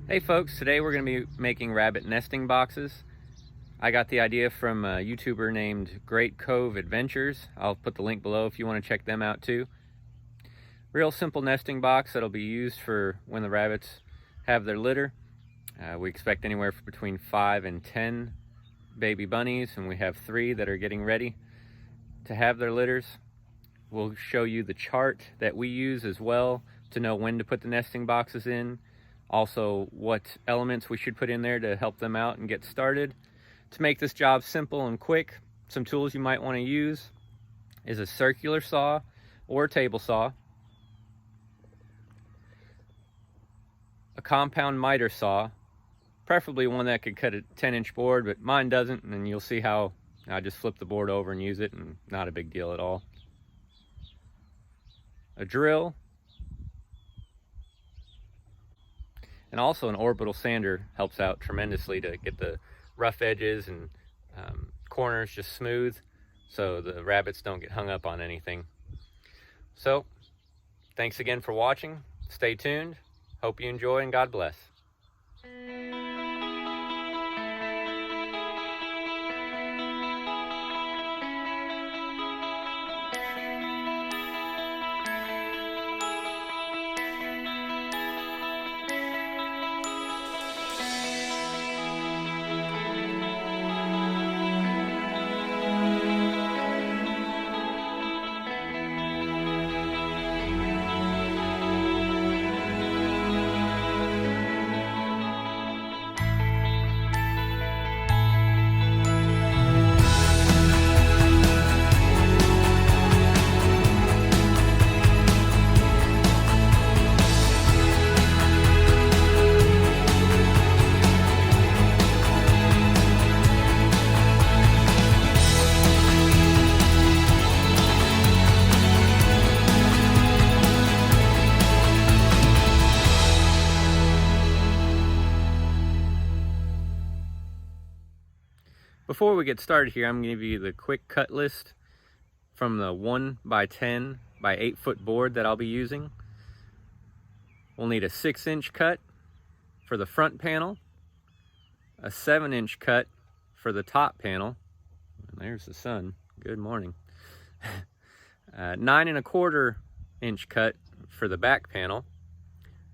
Hey folks, today we're going to be making rabbit nesting boxes. I got the idea from a YouTuber named Great Cove Adventures. I'll put the link below if you want to check them out too. Real simple nesting box that'll be used for when the rabbits have their litter. We expect anywhere between 5 and 10 baby bunnies, and we have 3 that are getting ready to have their litters. We'll show you the chart that we use as well to know when to put the nesting boxes in. Also, what elements we should put in there to help them out and get started. To make this job simple and quick, some tools you might want to use is a circular saw or a table saw, a compound miter saw, preferably one that could cut a 10-inch board, but mine doesn't, and you'll see how I just flip the board over and use it, and not a big deal at all. A drill, and also an orbital sander helps out tremendously to get the rough edges and corners just smooth so the rabbits don't get hung up on anything. So, thanks again for watching. Stay tuned. Hope you enjoy, and God bless. Before we get started here, I'm going to give you the quick cut list from the 1 by 10 by 8 foot board that I'll be using. We'll need a 6-inch cut for the front panel, a 7-inch cut for the top panel, and there's the sun, good morning, 9 1/4 inch cut for the back panel.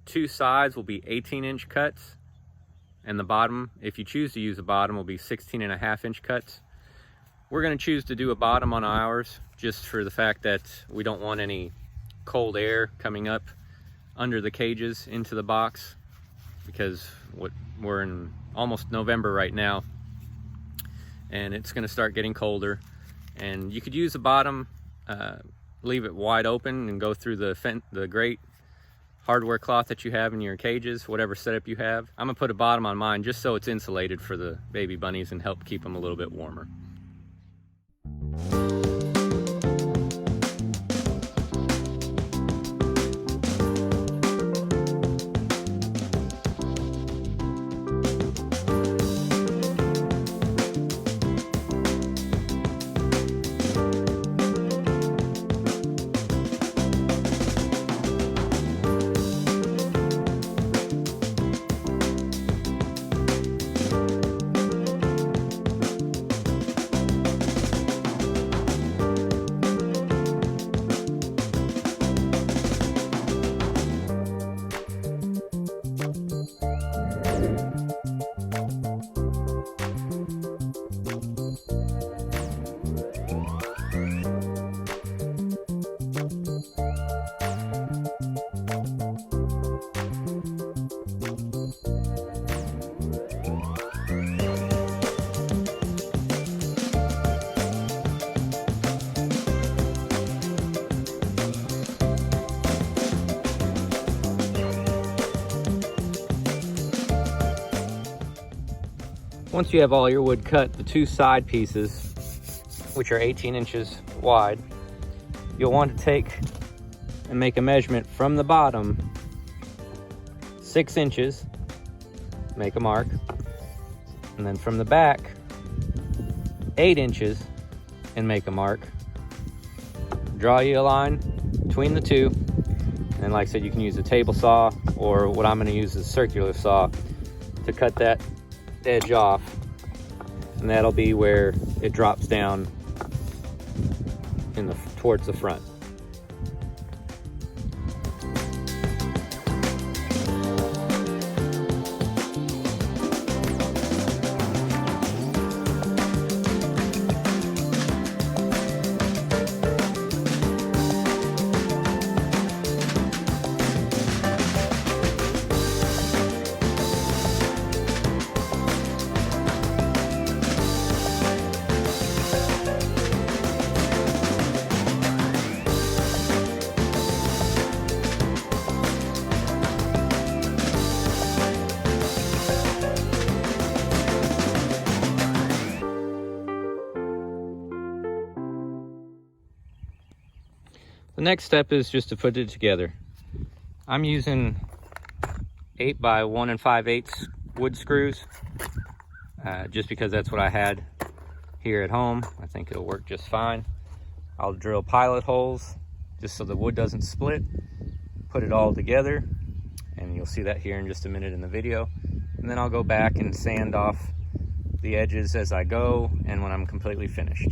2 sides will be 18-inch cuts, and the bottom, if you choose to use a bottom, will be 16.5-inch cuts. We're going to choose to do a bottom on ours just for the fact that we don't want any cold air coming up under the cages into the box, because we're in almost November right now and it's going to start getting colder. And you could use the bottom, leave it wide open and go through the grate hardware cloth that you have in your cages, whatever setup you have. I'm gonna put a bottom on mine just so it's insulated for the baby bunnies and help keep them a little bit warmer. Once you have all your wood cut, the 2 side pieces, which are 18 inches wide, you'll want to take and make a measurement from the bottom 6 inches, make a mark, and then from the back 8 inches and make a mark. Draw you a line between the two, and like I said, you can use a table saw or what I'm going to use is a circular saw to cut that edge off, and that'll be where it drops down towards the front. The next step is just to put it together. I'm using 8 by 1 5/8 wood screws, just because that's what I had here at home. I think it'll work just fine. I'll drill pilot holes just so the wood doesn't split, put it all together, and you'll see that here in just a minute in the video. And then I'll go back and sand off the edges as I go and when I'm completely finished.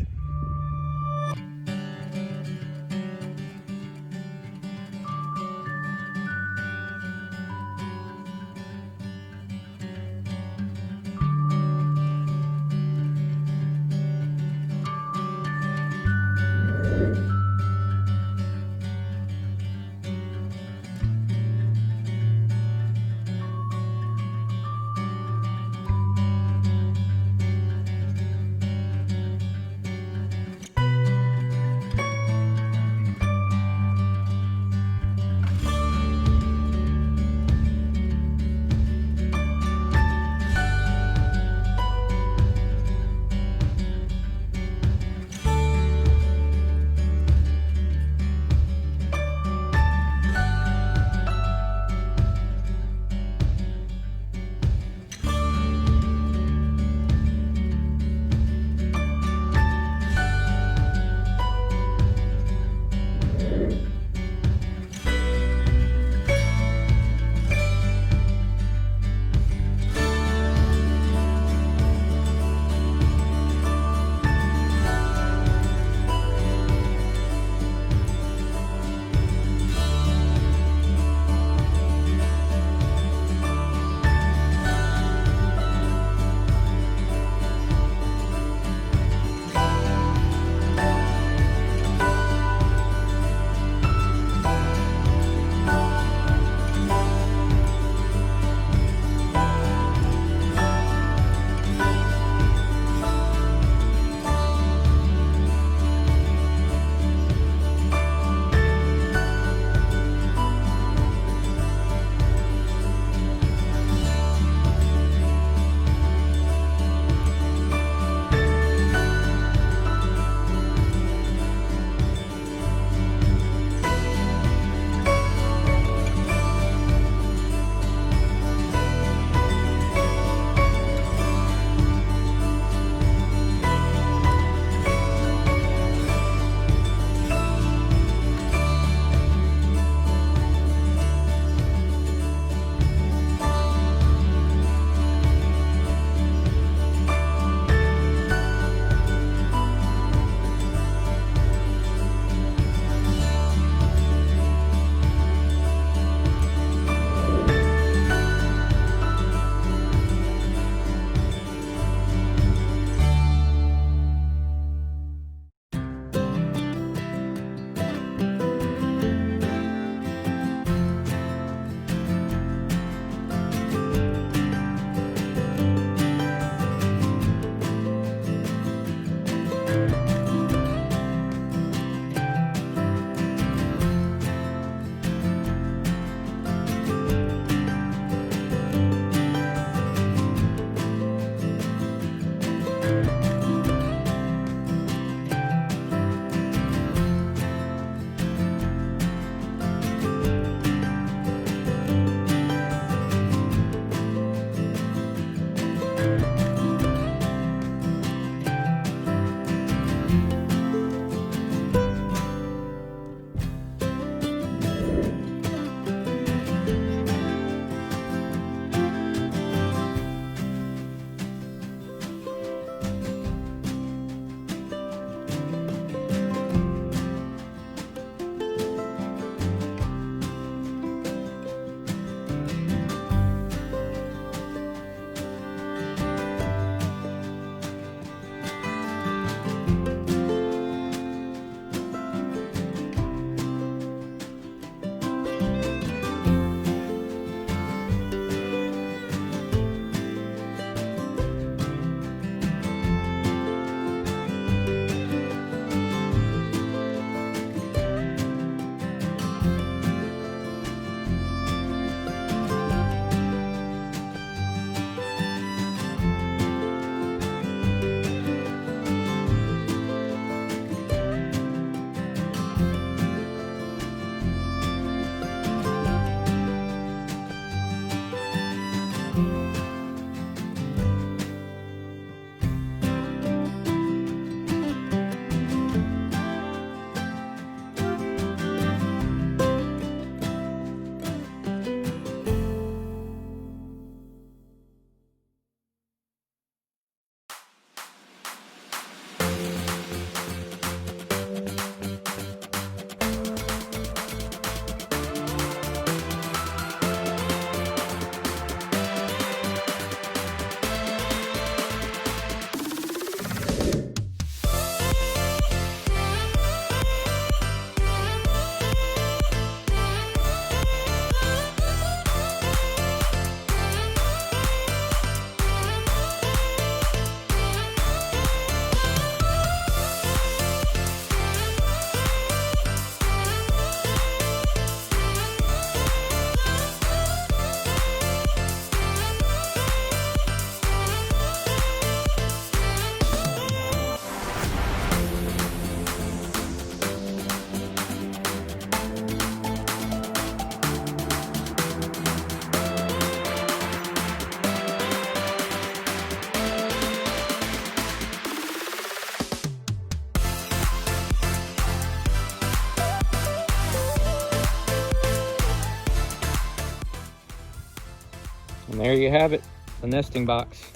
And there you have it, the nesting box.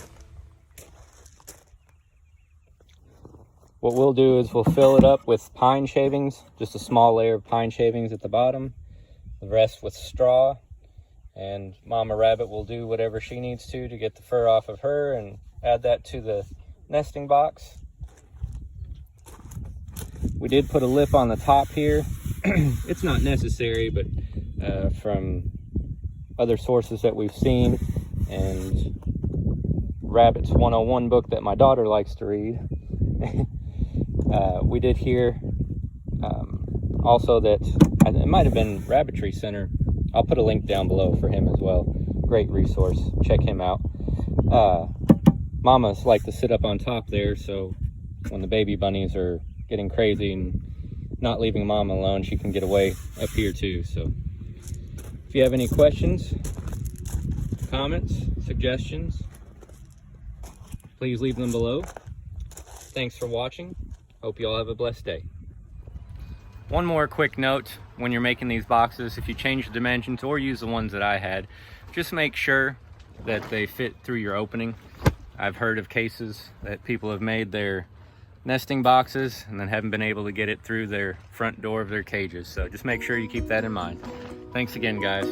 What we'll do is we'll fill it up with pine shavings, just a small layer of pine shavings at the bottom, the rest with straw, and Mama Rabbit will do whatever she needs to get the fur off of her and add that to the nesting box. We did put a lip on the top here. It's not necessary, but from other sources that we've seen and Rabbit's 101 book that my daughter likes to read, we did hear also that it might have been Rabbitry Center. I'll put a link down below for him as well. Great resource. Check him out. Mamas like to sit up on top there, so when the baby bunnies are getting crazy and not leaving Mama alone, she can get away up here too. So if you have any questions, comments, suggestions, please leave them below. Thanks for watching. Hope you all have a blessed day. One more quick note, when you're making these boxes, if you change the dimensions or use the ones that I had, just make sure that they fit through your opening. I've heard of cases that people have made their nesting boxes and then haven't been able to get it through their front door of their cages. So just make sure you keep that in mind. Thanks again, guys.